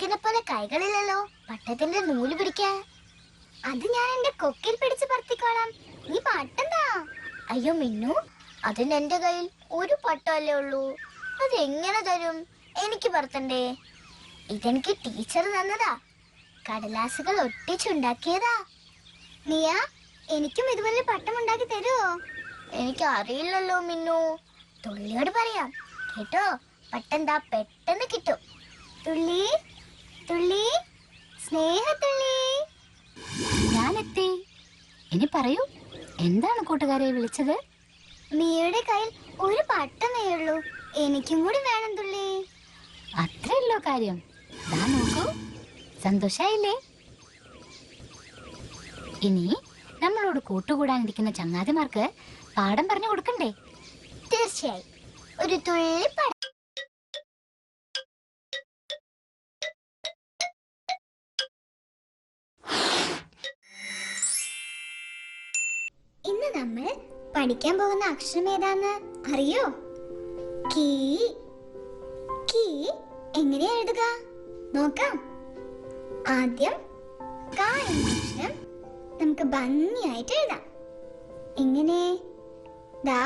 പീക്കോക്കിനെ പോലെ കൈകളില്ലല്ലോ പട്ടത്തിന്റെ നൂല് പിടിക്കാൻ. അത് ഞാൻ എന്റെ കൊക്കിൽ പിടിച്ച് പറത്തിക്കോളാം. നീ പട്ടെന്താ? അയ്യോ മിന്നു, അതിന് എന്റെ കയ്യിൽ ഒരു പട്ടല്ലേ ഉള്ളൂ. അതെങ്ങനെ തരും? എനിക്ക് പറത്തണ്ടേ? ഇതെനിക്ക് ടീച്ചർ തന്നതാ. കടലാസുകൾ ഒട്ടിച്ചുണ്ടാക്കിയതാ. നീയാ എനിക്കും ഇതുപോലെ പട്ടം ഉണ്ടാക്കി തരുമോ? എനിക്ക് അറിയില്ലല്ലോ മിന്നു. തുള്ളിയോട് പറയാം കേട്ടോ. പട്ടെന്താ പെട്ടെന്ന് കിട്ടും. തുള്ളി തുള്ളി സ്നേഹത്തുള്ളി. ഞാനെത്തി. ഇനി പറയൂ, എന്താണ് കൂട്ടുകാരെ വിളിച്ചത്? നീയുടെ കയ്യിൽ ഒരു പട്ടമേ ഉള്ളൂ. എനിക്കും കൂടി വേണം തുള്ളി. അത്രയല്ലോ കാര്യം. ദാ നോക്കൂ, സന്തോഷായില്ലേ? ഇനി നമ്മളോട് കൂട്ടുകൂടാനിരിക്കുന്ന ചങ്ങാതിമാർക്ക് പാഠം പറഞ്ഞു കൊടുക്കണ്ടേ? തീർച്ചയായും. ഒരു തുള്ളി പടം. ഇന്ന് നമ്മൾ പഠിക്കാൻ പോകുന്ന അക്ഷരം ഏതാന്ന് അറിയോ? കീ. കീ എങ്ങനെയാ എഴുതുക നോക്കാം. ആദ്യം ക എന്ന അക്ഷരം നമുക്ക് ഭംഗിയായിട്ട് എഴുതാം. ഇങ്ങനെ, ദാ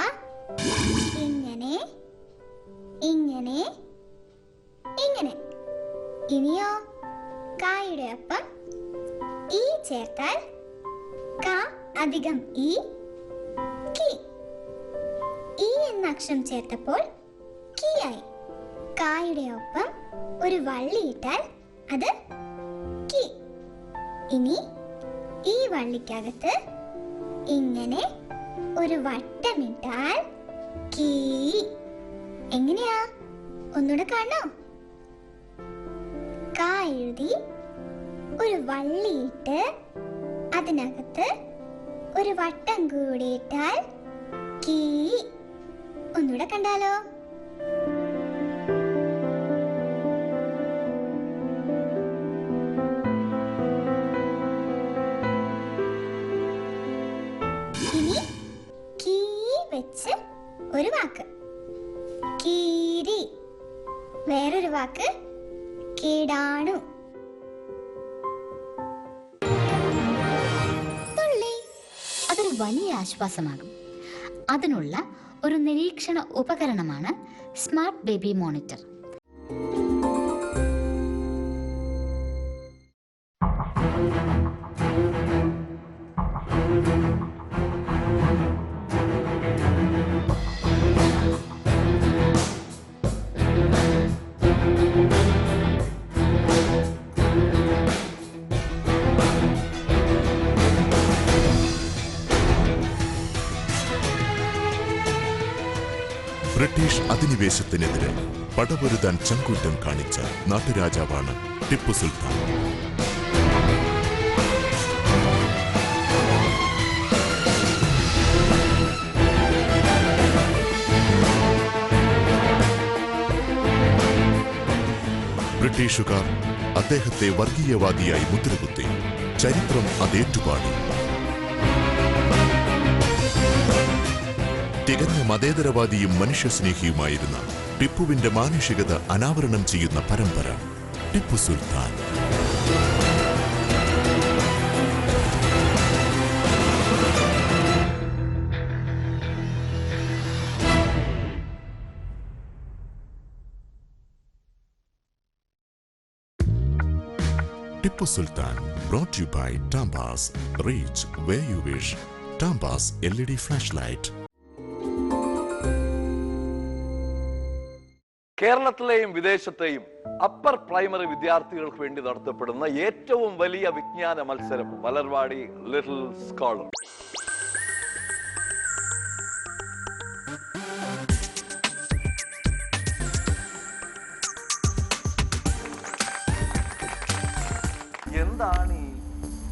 ഇങ്ങനെ, ഇങ്ങനെ, ഇങ്ങനെ. ഇനിയോ കായുടെ ഒപ്പം ഈ ചേർത്താൽ ക അധികം ഈ, കി. ഈ എന്ന അക്ഷരം ചേർത്തപ്പോൾ കി ആയി. കായുടെ ഒപ്പം ഒരു വള്ളിയിട്ടാൽ അത് കി. ഇനി ഈ വള്ളിക്കകത്ത് ഇങ്ങനെ ഒരു വട്ടമിട്ടാൽ കീ. എങ്ങനെയാ? ഒന്നുകൂടെ കാണോ? കാ എഴുതി ഒരു വള്ളിയിട്ട് അതിനകത്ത് ഒരു വട്ടം കൂടി ഇട്ടാൽ കീ. ഒന്നുകൂടെ കണ്ടാലോ? ഇനി കീ വെച്ച് ഒരു വാക്ക് കീരി. വേറൊരു വാക്ക് കീടാണു. അതൊരു വലിയ ആശ്വാസമാകും. അതിനുള്ള ഒരു നിരീക്ഷണ ഉപകരണമാണ് സ്മാർട്ട് ബേബി മോണിറ്റർ. ബ്രിട്ടീഷ് അധിനിവേശത്തിനെതിരെ പടപൊരുതാൻ ചങ്കൂറ്റം കാണിച്ച നാട്ടുരാജാവാണ് ടിപ്പു സുൽത്താൻ. ബ്രിട്ടീഷുകാർ അദ്ദേഹത്തെ വർഗീയവാദിയായി മുദ്രകുത്തി. ചരിത്രം അതേറ്റുപാടി. തികഞ്ഞ മതേതരവാദിയും മനുഷ്യസ്നേഹിയുമായിരുന്ന ടിപ്പുവിന്റെ മാനുഷികത അനാവരണം ചെയ്യുന്ന പരമ്പര Tipu Sultan. Tipu Sultan brought you by Tambas. Reach where you wish. Tambas LED flashlight. കേരളത്തിലെയും വിദേശത്തെയും അപ്പർ പ്രൈമറി വിദ്യാർത്ഥികൾക്ക് വേണ്ടി നടത്തപ്പെടുന്ന ഏറ്റവും വലിയ വിജ്ഞാന മത്സരം മലർവാടി ലിറ്റിൽ സ്കോളർ. എന്താണ്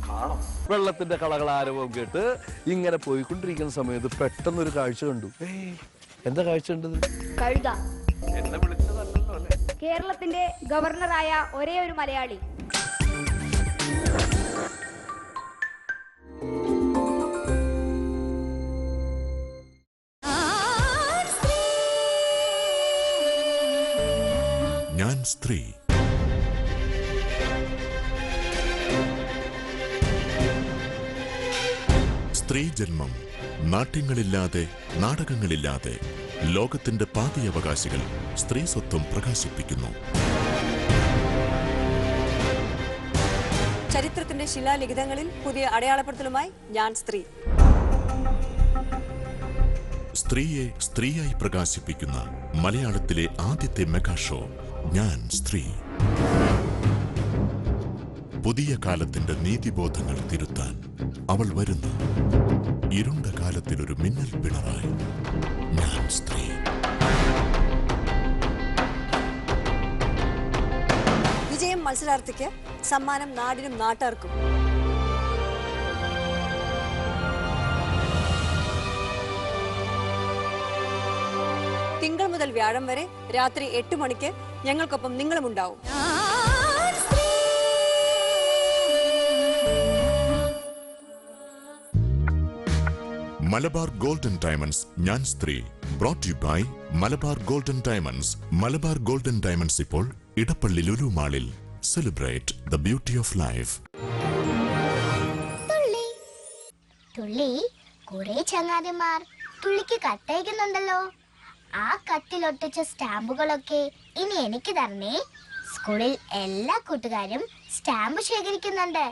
കാണും? വെള്ളത്തിന്റെ കളകളാരവം കേട്ട് ഇങ്ങനെ പോയിക്കൊണ്ടിരിക്കുന്ന സമയത്ത് പെട്ടെന്നൊരു കാഴ്ച കണ്ടു. എന്താ കാഴ്ച കണ്ടത്? കഴുത. എന്നെ വിളിച്ചതല്ലോ അല്ലേ? കേരളത്തിന്റെ ഗവർണറായ ഒരേ ഒരു മലയാളി. ഞാൻ സ്ത്രീ. സ്ത്രീജന്മം. നാട്യങ്ങളില്ലാതെ, നാടകങ്ങളില്ലാതെ ലോകത്തിന്റെ പാതി അവകാശികൾ സ്ത്രീ സ്വത്വം പ്രകാശിപ്പിക്കുന്നു. ചരിത്രത്തിന്റെ ശിലാലിഖിതങ്ങളിൽ പുതിയ അടയാളപ്പെടുത്തലുമായി ഞാൻ സ്ത്രീ. സ്ത്രീയെ സ്ത്രീയായി പ്രകാശിപ്പിക്കുന്ന മലയാളത്തിലെ ആദ്യത്തെ മെഗാ ഷോ ഞാൻ സ്ത്രീ. പുതിയ കാലത്തിന്റെ നീതിബോധങ്ങൾ തിരുത്താൻ അവൾ വരുന്നു. ഇരുണ്ട കാലത്തിലൊരു മിന്നൽ പിണറായി ഞാൻ സ്ത്രീ. വിജയം മത്സരാർത്ഥിക്ക്, സമ്മാനം നാടിനും നാട്ടുകാർക്കും. തിങ്കൾ മുതൽ വ്യാഴം വരെ രാത്രി 8 മണിക്ക് ഞങ്ങൾക്കൊപ്പം നിങ്ങളും ഉണ്ടാവും. മലബാർ ഗോൾഡൻ ഡയമണ്ട്സ് ഞാൻ സ്ത്രീ. Brought you by Malabar golden diamonds. Malabar golden diamonds ഇപ്പോൾ ഇടപ്പള്ളി ലുലു മാളിൽ. Celebrate the beauty of life. തുള്ളി, കുറെ ചങ്ങാതിമാർ തുള്ളിക്ക് കത്തയക്കുന്നുണ്ടല്ലോ. ആ കത്തിലൊട്ടിച്ച സ്റ്റാമ്പുകളൊക്കെ ഇനി എനിക്ക് തരണേ. സ്കൂളിൽ എല്ലാ കൂട്ടുകാരും സ്റ്റാമ്പ് ശേഖരിക്കുന്നുണ്ട്.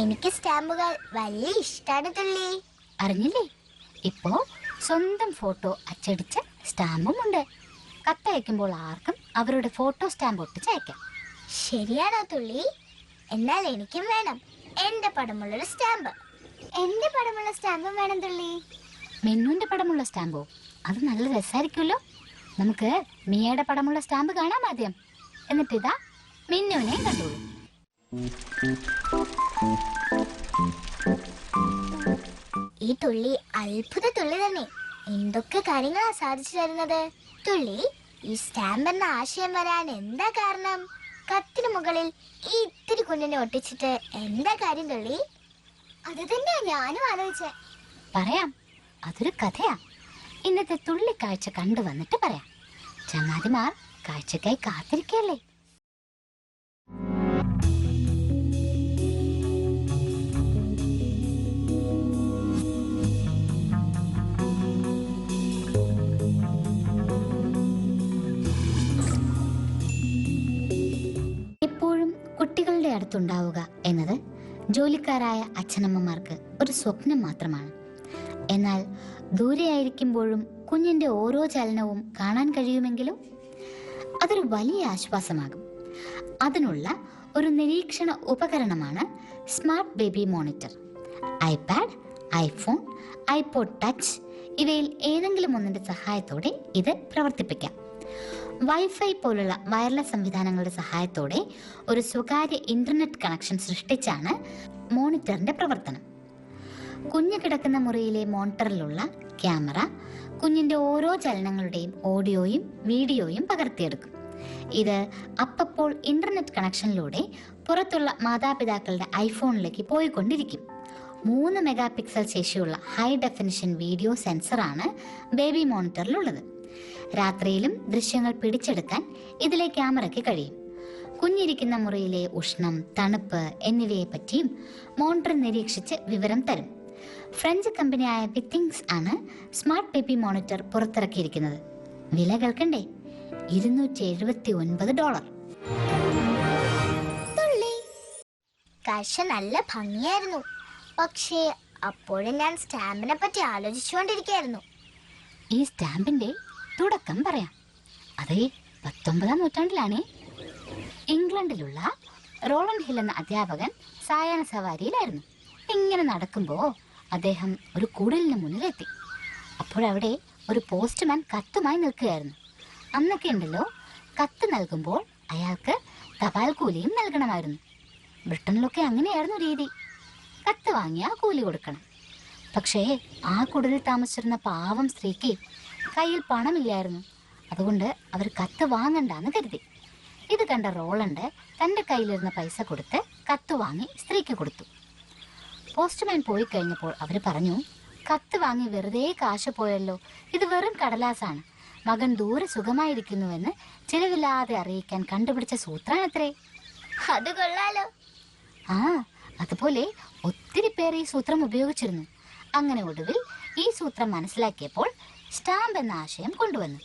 എനിക്ക് സ്റ്റാമ്പുകൾ വലിയ ഇഷ്ടാണ് തുള്ളി. അറിഞ്ഞില്ലേ, ഇപ്പോ സ്വന്തം ഫോട്ടോ അച്ചടിച്ച സ്റ്റാമ്പും ഉണ്ട്. കത്തയക്കുമ്പോൾ ആർക്കും അവരുടെ ഫോട്ടോ സ്റ്റാമ്പ് ഒട്ടിച്ചയക്കാം. ശരിയാണോ തുള്ളി? എന്നാൽ എനിക്കും വേണം എന്റെ പടമുള്ളൊരു സ്റ്റാമ്പ്. എന്റെ പടമുള്ള സ്റ്റാമ്പും വേണം തുള്ളി. മിന്നുവിന്റെ പടമുള്ള സ്റ്റാമ്പോ? അത് നല്ല രസമായിരിക്കുമല്ലോ. നമുക്ക് മിയയുടെ പടമുള്ള സ്റ്റാമ്പ് കാണാം ആദ്യം. എന്നിട്ട് ഇതാ മിന്നുവിനെ കണ്ടോളൂ. ഈ തുള്ളി അത്ഭുത തുള്ളി തന്നെ. എന്തൊക്കെ കാര്യങ്ങളാ സാധിച്ചു തരുന്നത്. തുള്ളി, ഈ സ്റ്റാമ്പ് എന്ന ആശയം വരാൻ എന്താ കാരണം? കത്തിന് മുകളിൽ ഈ ഇത്തിരി കുഞ്ഞിനെ ഒട്ടിച്ചിട്ട് എന്താ കാര്യം തുള്ളി? അത് തന്നെയാ ഞാനും ആലോചിച്ചേ. പറയാം, അതൊരു കഥയാ. ഇന്നത്തെ തുള്ളി കാഴ്ച കണ്ടു വന്നിട്ട് പറയാം. ചങ്ങാതിമാർ കാഴ്ചക്കായി കാത്തിരിക്കല്ലേ. എപ്പോഴും കുട്ടികളുടെ അടുത്തുണ്ടാവുക എന്നത് ജോലിക്കാരായ അച്ഛനമ്മമാർക്ക് ഒരു സ്വപ്നം മാത്രമാണ്. എന്നാൽ ദൂരെയായിരിക്കുമ്പോഴും കുഞ്ഞിന്റെ ഓരോ ചലനവും കാണാൻ കഴിയുമെങ്കിലും അതൊരു വലിയ ആശ്വാസമാകും. അതിനുള്ള ഒരു നിരീക്ഷണ ഉപകരണമാണ് smart baby monitor. IPad, iPhone, iPod touch ഇവയിൽ ഏതെങ്കിലും ഒന്നിന്റെ സഹായത്തോടെ ഇത് പ്രവർത്തിപ്പിക്കാം. വൈഫൈ പോലുള്ള വയർലെസ് സംവിധാനങ്ങളുടെ സഹായത്തോടെ ഒരു സ്വകാര്യ ഇന്റർനെറ്റ് കണക്ഷൻ സൃഷ്ടിച്ചാണ് മോണിറ്ററിന്റെ പ്രവർത്തനം. കുഞ്ഞ് കിടക്കുന്ന മുറിയിലെ മോണിറ്ററിലുള്ള ക്യാമറ കുഞ്ഞിന്റെ ഓരോ ചലനങ്ങളുടെയും ഓഡിയോയും വീഡിയോയും പകർത്തിയെടുക്കും. ഇത് അപ്പോൾ ഇന്റർനെറ്റ് കണക്ഷനിലൂടെ പുറത്തുള്ള മാതാപിതാക്കളുടെ ഐഫോണിലേക്ക് പോയിക്കൊണ്ടിരിക്കും. 3 മെഗാ പിക്സൽ ശേഷിയുള്ള ഹൈ ഡെഫിനിഷൻ വീഡിയോ സെൻസറാണ് ബേബി മോണിറ്ററിലുള്ളത്. രാത്രിയിലും ദൃശ്യങ്ങൾ പിടിച്ചെടുക്കാൻ ഇതിലെ ക്യാമറയ്ക്ക് കഴിയും. കുഞ്ഞിരിക്കുന്ന മുറിയിലെ ഉഷ്ണം, തണുപ്പ് എന്നിവയെ പറ്റിയും മോണിറ്റർ നിരീക്ഷിച്ച് വിവരം തരും. ഫ്രഞ്ച് കമ്പനിയായ വിത്തിങ്സ് ആണ് സ്മാർട്ട് ബേബി മോണിറ്റർ പുറത്തിറക്കിയിരിക്കുന്നത്. വില കേൾക്കണ്ടേ? $279. കാഴ്ച നല്ല ഭംഗിയായിരുന്നു. പക്ഷേ അപ്പോഴും ഞാൻ സ്റ്റാമ്പിനെ പറ്റി ആലോചിച്ചുകൊണ്ടിരിക്കുകയായിരുന്നു. ഈ സ്റ്റാമ്പിന്റെ തുടക്കം പറയാം. അത് 19-ാം നൂറ്റാണ്ടിലാണേ. ഇംഗ്ലണ്ടിലുള്ള റോളൻ ഹിൽ എന്ന അധ്യാപകൻ സായാഹ്ന സവാരിയിലായിരുന്നു. ഇങ്ങനെ നടക്കുമ്പോൾ അദ്ദേഹം ഒരു കുടിലിന് മുന്നിലെത്തി. അപ്പോഴവിടെ ഒരു പോസ്റ്റ്മാൻ കത്തുമായി നിൽക്കുകയായിരുന്നു. അന്നൊക്കെ ഉണ്ടല്ലോ, കത്ത് നൽകുമ്പോൾ അയാൾക്ക് തപാൽ കൂലിയും നൽകണമായിരുന്നു. ബ്രിട്ടനിലൊക്കെ അങ്ങനെയായിരുന്നു രീതി. കത്ത് വാങ്ങിയാൽ കൂലി കൊടുക്കണം. പക്ഷേ ആ കുടിലിൽ താമസിച്ചിരുന്ന പാവം സ്ത്രീക്ക് കയ്യിൽ പണമില്ലായിരുന്നു. അതുകൊണ്ട് അവർ കത്ത് വാങ്ങണ്ടെന്ന് കരുതി. ഇത് കണ്ട റോളണ്ട് തൻ്റെ കയ്യിലിരുന്ന പൈസ കൊടുത്ത് കത്ത് വാങ്ങി സ്ത്രീക്ക് കൊടുത്തു. പോസ്റ്റ്മാൻ പോയി കഴിഞ്ഞപ്പോൾ അവർ പറഞ്ഞു, കത്ത് വാങ്ങി വെറുതെ കാശ് പോയല്ലോ, ഇത് വെറും കടലാസാണ്. മകൻ ദൂരെ സുഖമായിരിക്കുന്നുവെന്ന് ചിലവില്ലാതെ അറിയിക്കാൻ കണ്ടുപിടിച്ച സൂത്രമാണത്രേ. അത് കൊള്ളാലോ. അതുപോലെ ഒത്തിരി പേർ ഈ സൂത്രം ഉപയോഗിച്ചിരുന്നു. അങ്ങനെ ഒടുവിൽ ഈ സൂത്രം മനസ്സിലാക്കിയപ്പോൾ സ്റ്റാമ്പ് എന്ന ആശയം കൊണ്ടുവന്നു.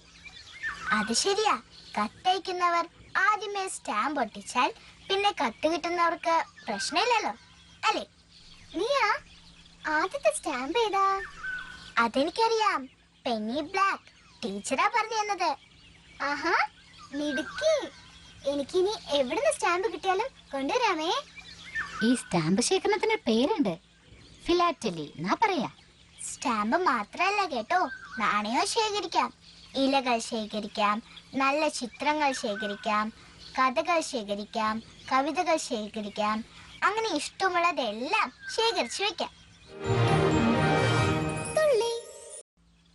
അത് ശരിയാ. കത്തയക്കുന്നവർ ആദ്യമേ സ്റ്റാമ്പ് ഒട്ടിച്ചാൽ പിന്നെ കത്ത് കിട്ടുന്നവർക്ക് പ്രശ്നമില്ലല്ലോ, അല്ലേ? നീയാ ആദ്യത്തെ സ്റ്റാമ്പ് ഏതാ? അതെനിക്കറിയാം, പെന്നി ബ്ലാക്ക്. ടീച്ചറാ പറഞ്ഞു തന്നത്. ആഹാ, മിടുക്കി. എനിക്കിനി എവിടുന്ന് സ്റ്റാമ്പ് കിട്ടിയാലും കൊണ്ടുവരാമേ. ഈ സ്റ്റാമ്പ് ശേഖരണത്തിന് പേരുണ്ട്, ഫിലാറ്റലി എന്നാ പറയാ. സ്റ്റാമ്പ് മാത്രല്ല കേട്ടോ, നാണയം ശേഖരിക്കാം, ഇലകൾ ശേഖരിക്കാം, നല്ല ചിത്രങ്ങൾ ശേഖരിക്കാം, കഥകൾ ശേഖരിക്കാം, കവിതകൾ ശേഖരിക്കാം. അങ്ങനെ ഇഷ്ടമുള്ളതെല്ലാം ശേഖരിച്ചു വെക്കാം.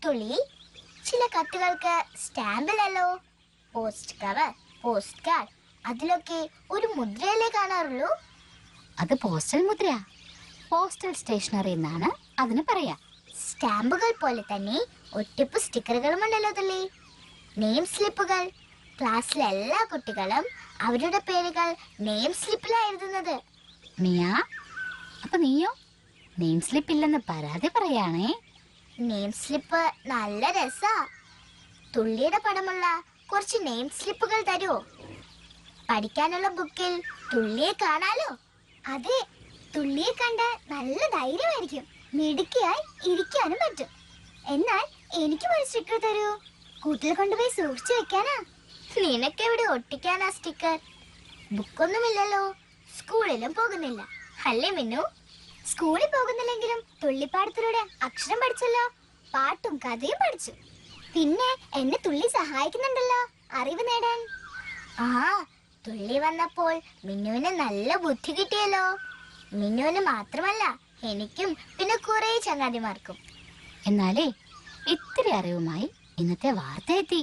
തുള്ളി, ചില കത്തുകൾക്ക് സ്റ്റാമ്പിലല്ലോ, പോസ്റ്റ് കവർ, പോസ്റ്റ് കാർഡ്, അതിലൊക്കെ ഒരു മുദ്രയല്ലേ കാണാറുള്ളൂ. അത് പോസ്റ്റൽ മുദ്ര, പോസ്റ്റൽ സ്റ്റേഷനറി എന്നാണ് അതിന് പറയാ. സ്റ്റാമ്പുകൾ പോലെ തന്നെ ഒട്ടിപ്പ് സ്റ്റിക്കറുകളും ഉണ്ടല്ലോ തുള്ളി. നെയിം സ്ലിപ്പുകൾ. ക്ലാസ്സിലെ എല്ലാ കുട്ടികളും അവരുടെ പേരുകൾ നെയിം സ്ലിപ്പിലാണ് എഴുതുന്നത്. മിയ, അപ്പൊ നീയോ നെയിം സ്ലിപ്പ് ഇല്ലെന്ന് പരാതി പറയാണേ? നെയിം സ്ലിപ്പ് നല്ല രസാ. തുള്ളിയുടെ പടമുള്ള കുറച്ച് നെയിം സ്ലിപ്പുകൾ തരുമോ? പഠിക്കാനുള്ള ബുക്കിൽ തുള്ളിയെ കാണാലോ. അതെ, തുള്ളിയെ കണ്ട നല്ല ധൈര്യമായിരിക്കും, മിടുക്കിയായി ഇരിക്കാനും പറ്റും. എന്നാൽ എനിക്കും ഒരു സ്റ്റിക്കർ തരൂ. കൂട്ടിൽ കൊണ്ടുപോയി സൂക്ഷിച്ചു വെക്കാനാ. നിനക്കെവിടെ ഒട്ടിക്കാനാ സ്റ്റിക്കർ? ബുക്കൊന്നുമില്ലല്ലോ, സ്കൂളിലും പോകുന്നില്ല, അല്ലേ മിന്നു? സ്കൂളിൽ പോകുന്നില്ലെങ്കിലും തുള്ളിപ്പാടത്തിലൂടെ അക്ഷരം പഠിച്ചല്ലോ, പാട്ടും കഥയും പഠിച്ചു. പിന്നെ എന്നെ തുള്ളി സഹായിക്കുന്നുണ്ടല്ലോ അറിവ് നേടാൻ. ആ, തുള്ളി വന്നപ്പോൾ മിന്നുവിന് നല്ല ബുദ്ധി കിട്ടിയല്ലോ. മിന്നുവിന് മാത്രമല്ല, എനിക്കും പിന്നെ കുറെ ചങ്ങാതിമാർക്കും. എന്നാലേ ഇത്തിരി അറിവുമായി ഇന്നത്തെ വാർത്ത എത്തി.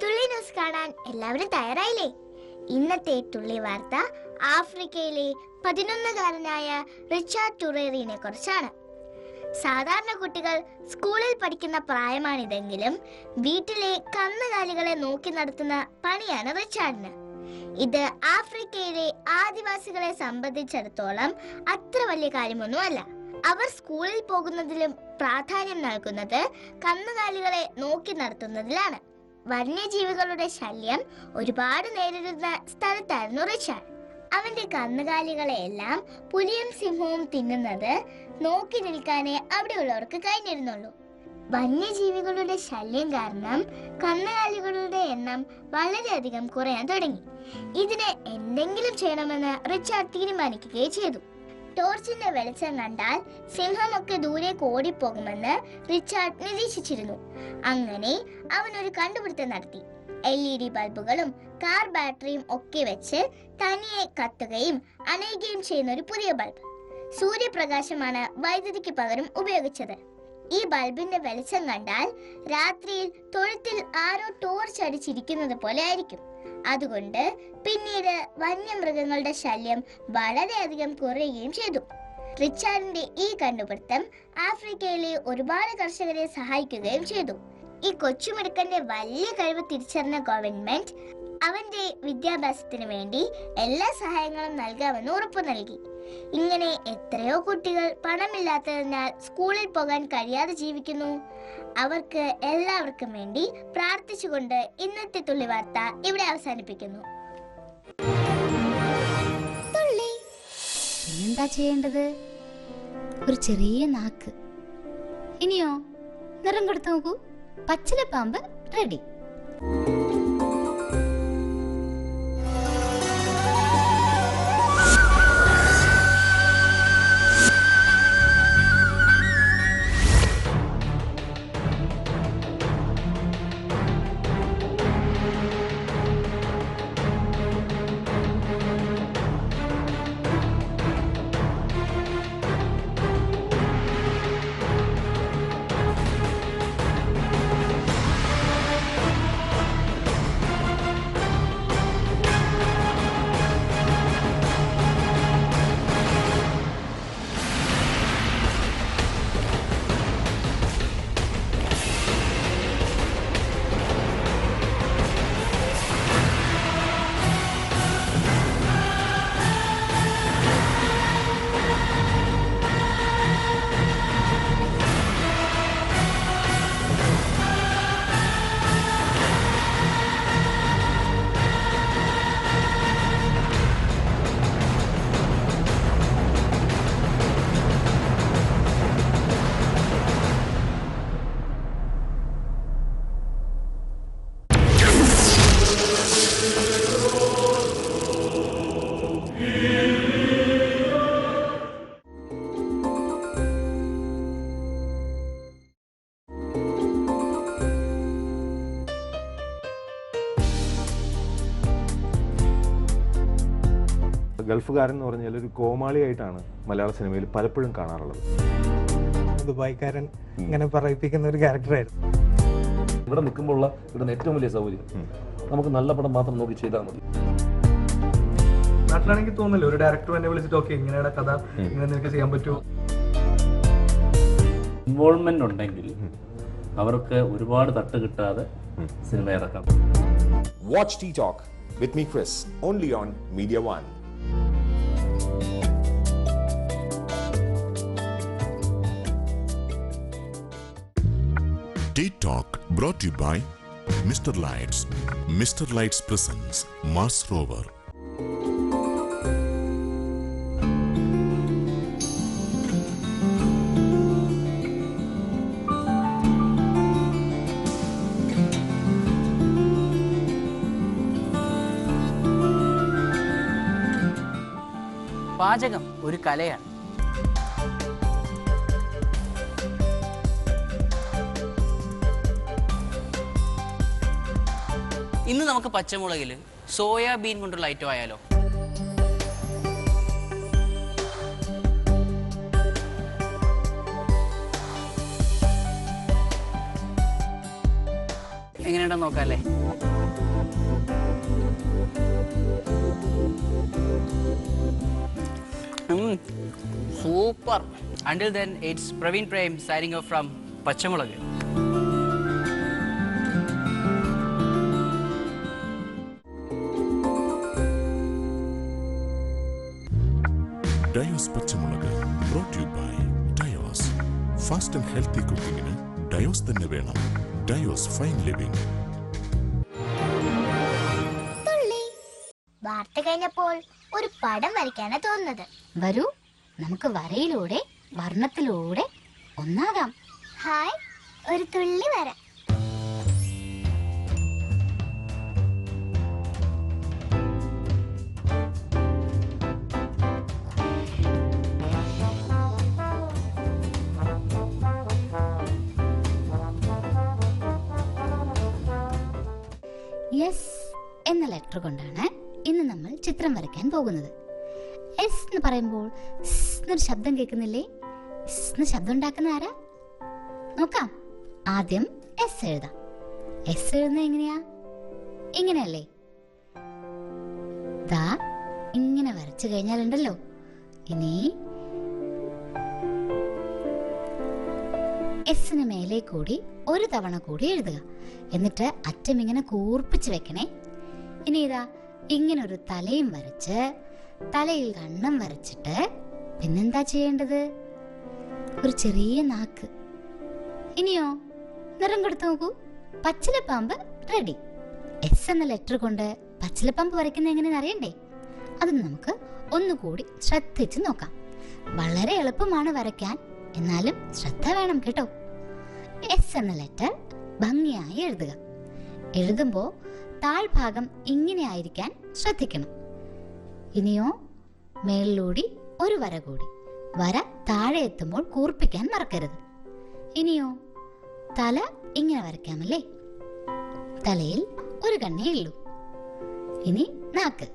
തുള്ളി ന്യൂസ് കാണാൻ എല്ലാവരും തയ്യാറായില്ലേ? ഇന്നത്തെ തുള്ളി വാർത്ത ആഫ്രിക്കയിലെ 11കാരനായ റിച്ചാർഡ് ടുറേറിനെ കുറിച്ചാണ്. സാധാരണ കുട്ടികൾ സ്കൂളിൽ പഠിക്കുന്ന പ്രായമാണിതെങ്കിലും വീട്ടിലെ കന്നുകാലികളെ നോക്കി നടത്തുന്ന പണിയാണ് റിച്ചാർഡിന്. ഇത് ആഫ്രിക്കയിലെ ആദിവാസികളെ സംബന്ധിച്ചിടത്തോളം അത്ര വലിയ കാര്യമൊന്നുമല്ല. അവർ സ്കൂളിൽ പോകുന്നതിലും പ്രാധാന്യം നൽകുന്നത് കന്നുകാലികളെ നോക്കി നടത്തുന്നതിലാണ്. വന്യജീവികളുടെ ശല്യം ഒരുപാട് നേരിടുന്ന സ്ഥലത്തായിരുന്നു റിച്ചാർഡ്. അവന്റെ കന്നുകാലികളെ എല്ലാം പുലിയും സിംഹവും തിന്നുന്നത് നോക്കി നിൽക്കാനേ അവിടെയുള്ളവർക്ക് കഴിഞ്ഞിരുന്നുള്ളൂ. വന്യജീവികളുടെ ശല്യം കാരണം കന്നുകാലികളുടെ എണ്ണം വളരെയധികം കുറയാൻ തുടങ്ങി. ഇതിന് എന്തെങ്കിലും ചെയ്യണമെന്ന് റിച്ചാർഡ് തീരുമാനിക്കുകയും ചെയ്തു. ടോർച്ചിന്റെ വെളിച്ചം കണ്ടാൽ സിംഹമൊക്കെ ദൂരേക്ക് ഓടിപ്പോകുമെന്ന് റിച്ചാർഡ് നിരീക്ഷിച്ചിരുന്നു. അങ്ങനെ അവൻ ഒരു കണ്ടുപിടുത്തം നടത്തി. LED ബൾബുകളും കാർ ബാറ്ററിയും ഒക്കെ വെച്ച് തനിയെ കത്തുകയും അണയുകയും ചെയ്യുന്ന ഒരു പുതിയ ബൾബ്. സൂര്യപ്രകാശമാണ് വൈദ്യുതിക്ക് പകരം ഉപയോഗിച്ചത്. ഈ ബൾബിന്റെ വെളിച്ചം കണ്ടാൽ രാത്രിയിൽ തൊഴുത്തിൽ ആരോ ടോർച്ച് അടിച്ചിരിക്കുന്നത് പോലെ ആയിരിക്കും. അതുകൊണ്ട് പിന്നീട് വന്യമൃഗങ്ങളുടെ ശല്യം വളരെയധികം കുറയുകയും ചെയ്തു. റിച്ചാർഡിന്റെ ഈ കണ്ടുപിടുത്തം ആഫ്രിക്കയിലെ ഒരുപാട് കർഷകരെ സഹായിക്കുകയും ചെയ്തു. ഈ കൊച്ചുമിടുക്കന്റെ വലിയ കഴിവ് തിരിച്ചറിഞ്ഞ ഗവൺമെന്റ് അവന്റെ വിദ്യാഭ്യാസത്തിന് വേണ്ടി എല്ലാ സഹായങ്ങളും നൽകാമെന്ന് ഉറപ്പു നൽകി. ഇങ്ങനെ എത്രയോ കുട്ടികൾ പണമില്ലാത്തതിനാൽ സ്കൂളിൽ പോകാൻ കഴിയാതെ ജീവിക്കുന്നു. അവർക്ക് എല്ലാവർക്കും വേണ്ടി പ്രാർത്ഥിച്ചുകൊണ്ട് ഇന്നത്തെ തുള്ളി വാർത്ത ഇവിടെ അവസാനിപ്പിക്കുന്നു. പിന്നെന്താ ചെയ്യേണ്ടത്? ഒരു ചെറിയ നാക്ക്. ഇനിയോ നിറം കൊടുത്തു നോക്കൂ. പച്ചില പാമ്പ് റെഡി. ഗൾഫുകാരൻ എന്ന് പറഞ്ഞാൽ ഒരു കോമാളിയായിട്ടാണ് മലയാള സിനിമയിൽ പലപ്പോഴും കാണാറുള്ളത്. ദുബായ്ക്കാരൻ ഇങ്ങനെ പറയിപ്പിക്കുന്ന ഒരു ക്യാരക്ടറായിരുന്നു. ഇവിടെ നിൽക്കുമ്പോഴുള്ള ഇവിടുന്ന് ഏറ്റവും വലിയ സൗകര്യം നമുക്ക് നല്ല പടം മാത്രം നോക്കി ചെയ്താൽ മതി. നാട്ടിലാണെങ്കിൽ തോന്നില്ല ഒരു ഡയറക്ടർ എന്നെ വിളിച്ചിട്ട് ഓക്കെ ഇങ്ങനെയാണ് കഥ, ഇങ്ങനെ നിനക്ക് ചെയ്യാൻ പറ്റുമോ. ഇൻവോൾവ്മെന്റ് ഉണ്ടെങ്കിൽ അവർക്ക് ഒരുപാട് തട്ട് കിട്ടാതെ സിനിമ ഇറക്കാം. Watch Tea Talk with me Chris only on Media One. Tea Talk brought to you by Mr. Lights. Mr. Lights presents Mars Rover. പാചകം ഒരു കലയാണ്. ഇന്ന് നമുക്ക് പച്ചമുളകിൽ സോയാബീൻ കൊണ്ടുള്ള ഐറ്റം ആയാലോ? എങ്ങനെയുണ്ടെന്ന് നോക്കാല്ലേ? Super. Until then, it's Praveen Prem signing off from Pachamulagu. Dios Pachamulagu brought to you by Dios. Fast and healthy cooking in Dios തന്നെ വേണം. Dios Fine Living. വാർത്ത കഴിഞ്ഞപ്പോൾ ഒരു പടം വരയ്ക്കാനാ തോന്നുന്നത്. വരൂ, നമുക്ക് വരയിലൂടെ വർണ്ണത്തിലൂടെ ഒന്നാകാം. ഹായ്, ഒരു തുള്ളി വര. യെസ് എന്ന ലെറ്റർ കൊണ്ടാണ് ഇന്ന് നമ്മൾ ചിത്രം വരയ്ക്കാൻ പോകുന്നത്. എസ് എന്ന് പറയുമ്പോൾ എന്നൊരു ശബ്ദം കേൾക്കുന്നില്ലേ? എസ് ശബ്ദം ഉണ്ടാക്കുന്ന ആരാ? നോക്കാം. ആദ്യം എസ് എഴുതാം. എസ് എഴുതുന്നത് എങ്ങനെയാ? ഇങ്ങനെയല്ലേ? ദാ ഇങ്ങനെ വരച്ചു കഴിഞ്ഞാലുണ്ടല്ലോ, ഇനി എസിന് മേലെ കൂടി ഒരു തവണ കൂടി എഴുതുക. എന്നിട്ട് അറ്റം ഇങ്ങനെ കൂർപ്പിച്ച് വെക്കണേ. ഇനി ഇതാ ഇങ്ങനെ ഒരു തലയും വരച്ച് തലയിൽ കണ്ണും വരച്ചിട്ട് പിന്നെന്താ ചെയ്യേണ്ടത്? ഒരു ചെറിയ നാക്ക്. ഇനിയോ നിറം കൊടുത്തു നോക്കൂ. പച്ചിലപ്പാമ്പ് റെഡി. എസ് എന്ന ലെറ്റർ കൊണ്ട് പച്ചിലപ്പാമ്പ് വരയ്ക്കുന്ന എങ്ങനെയെന്ന് അറിയണ്ടേ? അത് നമുക്ക് ഒന്നുകൂടി ശ്രദ്ധിച്ച് നോക്കാം. വളരെ എളുപ്പമാണ് വരയ്ക്കാൻ, എന്നാലും ശ്രദ്ധ വേണം കേട്ടോ. എസ് എന്ന ലെറ്റർ ഭംഗിയായി എഴുതുക. എഴുതുമ്പോൾ താഴ്ഭാഗം ഇങ്ങനെ ആയിരിക്കാൻ ശ്രദ്ധിക്കണം. ഇനിയോ മേളിലൂടി ഒരു വര കൂടി. വര താഴെ എത്തുമ്പോൾ കൂർപ്പിക്കാൻ മറക്കരുത്. ഇനിയോ തല ഇങ്ങനെ വരയ്ക്കാമല്ലേ? തലയിൽ ഒരു കണ്ണേ ഉള്ളൂ. ഇനി നാക്ക്.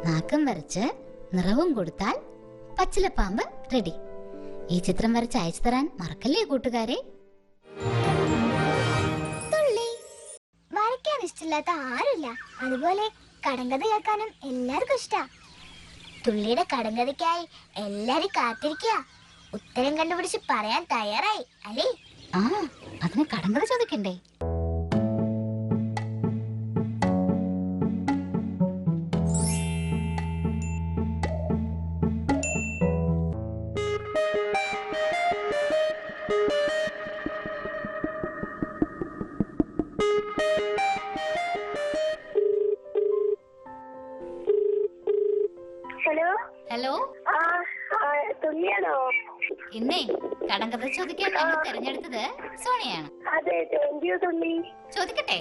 നാക്കും വരച്ച് നിറവും കൊടുത്താൽ പച്ചിലപ്പാമ്പ് റെഡി. ഈ ചിത്രം വരച്ച് അയച്ചു തരാൻ മറക്കല്ലേ കൂട്ടുകാരെ. വരയ്ക്കാൻ ഇഷ്ടമില്ലാത്ത ആരുമില്ല. അതുപോലെ കടങ്കഥ കേൾക്കാനും എല്ലാവർക്കും ഇഷ്ടാ. തുള്ളിയുടെ കടങ്കഥയ്ക്കായി എല്ലാരും കാത്തിരിക്കുക. ഉത്തരം കണ്ടുപിടിച്ച് പറയാൻ തയ്യാറായി അല്ലേ? ആ, അതിന് കടങ്കഥ ചോദിക്കണ്ടേ? ഹലോ ഹലോ, തുള്ളിയാണോ? ഇന്നേ കടങ്കഥ ചോദിക്കാൻ ഞങ്ങൾ തിരഞ്ഞെടുത്തത് സോണിയാണ്. അതെ, തുള്ളി. ചോദിക്കട്ടെ?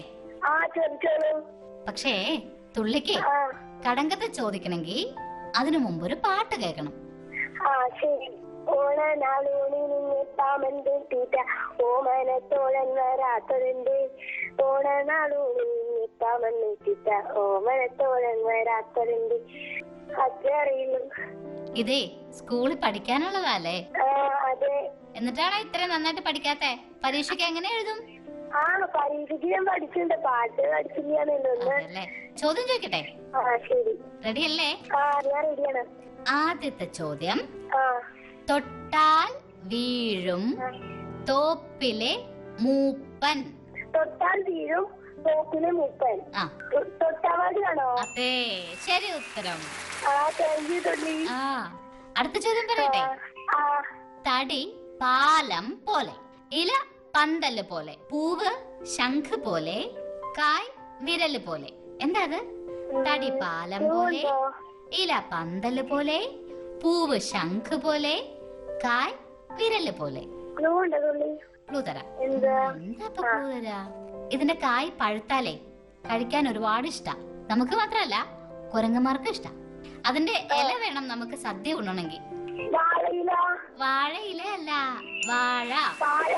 ചോദിച്ചോളൂ. പക്ഷേ തുള്ളിക്ക് കടങ്കഥ ചോദിക്കണമെങ്കിൽ അതിനു മുമ്പ് ഒരു പാട്ട് കേൾക്കണം. ശരി. ഓണനാളൂണിത്താമന്ത് തീറ്റ ഓമനത്തോളൻ വരാത്തതുണ്ട്. ഓണനാളൂണിത്താമന്ന് തീറ്റ ഓമനത്തോളൻ വരാത്തതുണ്ട്. അച്ഛ അതേ അറിയുള്ളൂ. ഇതേ സ്കൂളിൽ പഠിക്കാനുള്ളതല്ലേ? അതെ. എന്നിട്ടാണോ ഇത്ര നന്നായിട്ട് പഠിക്കാത്തെ? പരീക്ഷയ്ക്ക് എങ്ങനെ എഴുതും? പരീക്ഷയ്ക്ക് ഞാൻ പഠിച്ചിട്ടുണ്ട്, പാട്ട് പഠിച്ചില്ലേ. ചോദ്യം ചോദിക്കട്ടെ? ശരി. റെഡി അല്ലേ? ഞാൻ റെഡിയാണ്. ആദ്യത്തെ ചോദ്യം, തൊട്ടാൽ വീഴും തോപ്പിലെ മൂപ്പൻ. തൊട്ടാൽ വീഴും തോപ്പിലെ മൂപ്പൻ. തൊട്ടാവാടിയാണോ? അതെ, ശരി ഉത്തരം. താങ്ക് യു തുള്ളി. അടുത്ത ചോദ്യം പറയട്ടെ? തടി പാലം പോലെ, ഇല പന്തല് പോലെ, പൂവ് ശംഖ് പോലെ, കായ് വിരല് പോലെ. എന്താ അത്? തടി പാലം പോലെ, ഇല പന്തല് പോലെ, പൂവ് ശംഖ് പോലെ, കായ് വിരല് പോലെ. ക്ലൂ തരാം. എന്താ ക്ലൂ തരാ? ഇതിന്റെ കായ് പഴുത്താലേ കഴിക്കാൻ ഒരുപാട് ഇഷ്ടാ. നമുക്ക് മാത്രല്ല, കുരങ്ങന്മാർക്കും ഇഷ്ട. അതിന്റെ ഇല വേണം നമുക്ക് സദ്യ ഉണ്ണണമെങ്കിൽ. വാഴയില അല്ല, വാഴ. വാഴ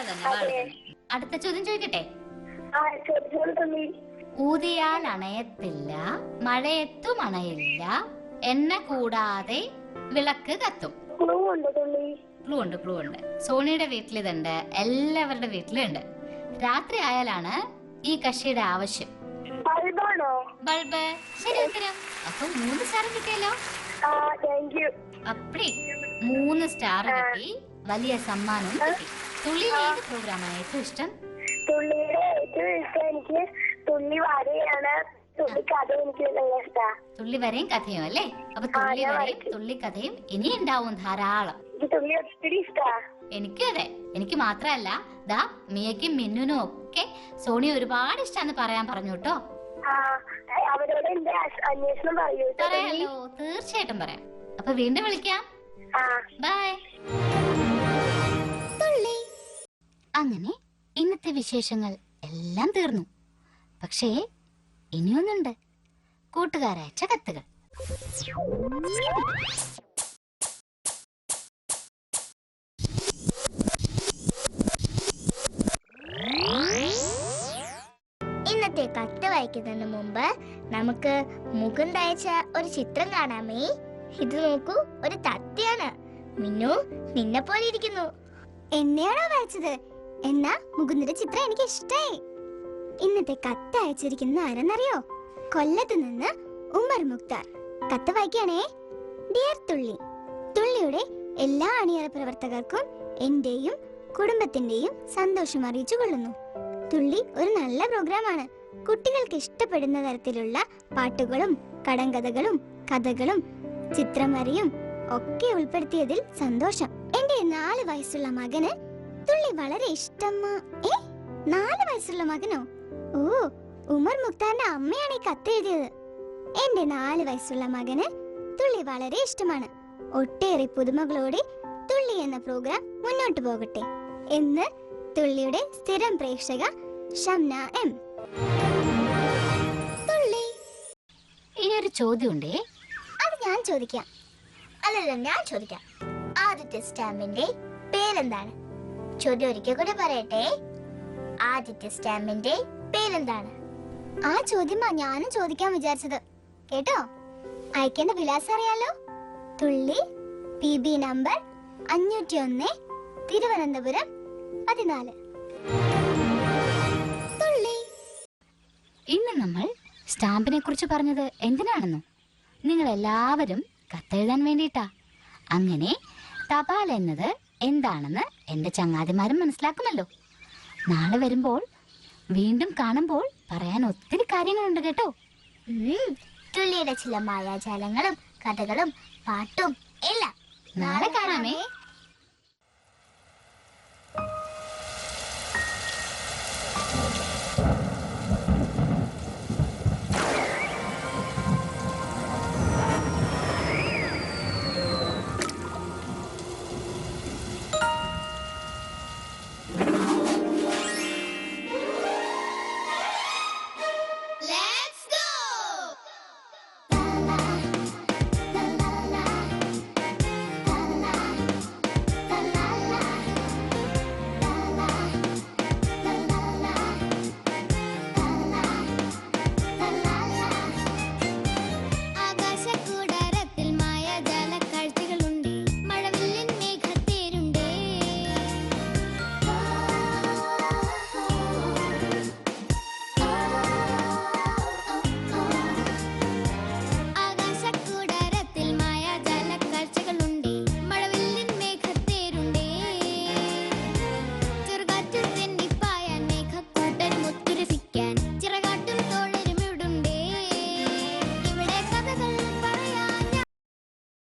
തന്നെ, വാഴ തന്നെ. അടുത്ത ചോദ്യം ചോദിക്കട്ടെ? ഊതിയാൽ അണയത്തില്ല, മഴയത്തും അണയില്ല, എണ്ണ കൂടാതെ വിളക്ക് കത്തും. ക്ലൂ ഉണ്ട്. സോണിയുടെ വീട്ടിലിതുണ്ട്, എല്ലാവരുടെ വീട്ടിലുണ്ട്. രാത്രി ആയാലാണ് ഈ കക്ഷിയുടെ ആവശ്യം. ബൾബ്. ശരി ഉത്തരം. അപ്പൊ 3 സ്റ്റാർ കിട്ടിയല്ലോ. അപ്പടി 3 സ്റ്റാർ കിട്ടി, വലിയ സമ്മാനവും കിട്ടി. തുള്ളിയുടെ ഏത് പ്രോഗ്രാമാണ് ഏറ്റവും ഇഷ്ടം? തുള്ളിയുടെ ഏറ്റവും ഇഷ്ടം എനിക്ക് തുള്ളി വരെയാണ്. തുള്ളി വരെയും കഥയും അല്ലേ? അപ്പൊ തുള്ളി വരെയും തുള്ളി കഥയും ഇനി ഉണ്ടാവും ധാരാളം. എനിക്കും അതെ. എനിക്ക് മാത്രല്ല, ദാ മിയക്കും മിന്നുനും ഒക്കെ സോണി ഒരുപാട് ഇഷ്ടാന്ന് പറയാൻ പറഞ്ഞു കേട്ടോ. പറയാലോ, തീർച്ചയായിട്ടും പറയാം. അപ്പൊ വീണ്ടും വിളിക്കാം. ബൈ. അങ്ങനെ ഇന്നത്തെ വിശേഷങ്ങൾ എല്ലാം തീർന്നു. പക്ഷേ ഇനിയൊന്നുണ്ട്, കൂട്ടുകാരയച്ച കത്തുകൾ. ഇന്നത്തെ കത്ത് വായിക്കുന്നതിന് മുമ്പ് നമുക്ക് മുകുന്ദ് അയച്ച ഒരു ചിത്രം കാണാമേ. ഇത് നോക്കൂ, ഒരു തത്തയാണ്. മിന്നു നിന്നെ പോലെ ഇരിക്കുന്നു. എന്നെയാണോ വായിച്ചത്? എന്നാ മുകുന്ദിന്റെ ചിത്രം എനിക്ക് ഇഷ്ടായി. ഇന്നത്തെ കത്ത് അയച്ചിരിക്കുന്ന ആരെന്നറിയോ? കൊല്ലത്ത് നിന്ന് ഉമർ മുക്താർ. കത്ത് വായിക്കാണേ. ഡിയർ തുള്ളി, തുള്ളിയുടെ എല്ലാ അണിയറ പ്രവർത്തകർക്കും എന്റെയും കുടുംബത്തിന്റെയും സന്തോഷം അറിയിച്ചു കൊള്ളുന്നു. തുള്ളി ഒരു നല്ല പ്രോഗ്രാമാണ്. കുട്ടികൾക്ക് ഇഷ്ടപ്പെടുന്ന തരത്തിലുള്ള പാട്ടുകളും കടങ്കഥകളും കഥകളും ചിത്രം വരയും ഒക്കെ ഉൾപ്പെടുത്തിയതിൽ സന്തോഷം. എന്റെ 4 വയസ്സുള്ള മകന് തുള്ളി വളരെ ഇഷ്ടം. 4 വയസ്സുള്ള മകനോ? ഓ, ഉമർ മുക്താറിന്റെ അമ്മയാണ് ഈ കത്ത് എഴുതിയത്. എന്റെ 4 വയസ്സുള്ള മകന് തുള്ളി വളരെ ഇഷ്ടമാണ്. ഒട്ടേറെ പുതുമകളോടെ തുള്ളി എന്ന പ്രോഗ്രാം മുന്നോട്ട് പോകട്ടെ എന്ന് തുള്ളിയുടെ സ്ഥിരം പ്രേക്ഷക ഷംന എം. തുള്ളി, ഇനിയൊരു ചോദ്യമുണ്ടേ. അത് ഞാൻ ചോദിക്കാം. അല്ലല്ല, ഞാൻ ചോദിക്കാം. ആദ്യത്തെ സ്റ്റാമ്പിന്റെ പേരെന്താണ്? ചോദ്യം ഒരിക്കൽ കൂടെ പറയട്ടെ. ആദ്യത്തെ സ്റ്റാമ്പിന്റെ പേരെന്താണ്? ആ ചോദ്യമാ ഞാനും ചോദിക്കാൻ വിചാരിച്ചത്. കേട്ടോ? അയക്കേണ്ട വിലാസം അറിയാലോ. തുള്ളി, PB നമ്പർ 501, തിരുവനന്തപുരം 14. തുള്ളി. ഇന്ന് നമ്മൾ സ്റ്റാമ്പിനെ കുറിച്ച് പറഞ്ഞത് എന്തിനാണെന്നോ? നിങ്ങൾ എല്ലാവരും കത്തെഴുതാൻ വേണ്ടിയിട്ടാ. അങ്ങനെ തപാൽ എന്നത് എന്താണെന്ന് എന്റെ ചങ്ങാതിമാരും മനസ്സിലാക്കുമല്ലോ. നാളെ വരുമ്പോൾ, വീണ്ടും കാണുമ്പോൾ പറയാൻ ഒത്തിരി കാര്യങ്ങളുണ്ട് കേട്ടോ. തുള്ളിയുടെ ചില മായാജാലങ്ങളും കഥകളും പാട്ടും എല്ലാം നാളെ കാണാമേ.